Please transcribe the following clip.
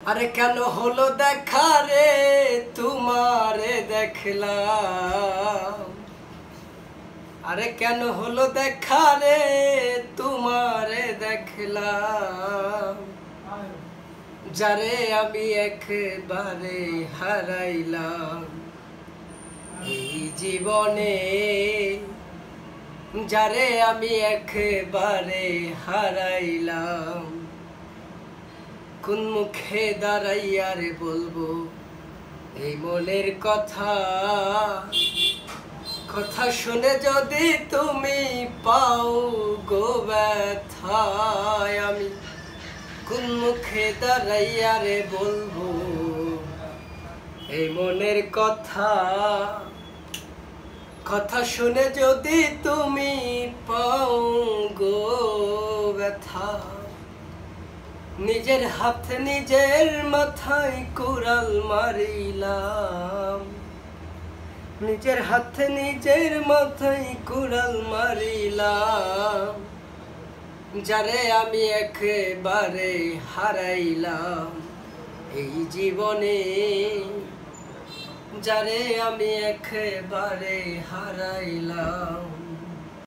আরে কেন হলো দেখা রে তোমারে দেখলাম, আরে কেন হলো দেখা রে তোমারে দেখলাম, যারে আমি একবারে হারাইলাম এই জীবনে, যারে আমি একবারে হারাইলাম। কোন মুখে দাঁড়াইয়া রে বলবো এই মনের কথা, কথা শুনে যদি তুমি পাও গো ব্যথায়, আমি কোন মুখে দাঁড়াইয়া রে বলবো এই মনের কথা, কথা শুনে যদি তুমি পাও গো ব্যথা। নিজের হাত নিজের মাথায় কুড়াল মারিলাম, নিজের হাত নিজের মাথায় কুড়াল মারিলাম, যারে আমি একেবারে হারাইলাম এই জীবনে, যারে আমি একেবারে হারাইলাম।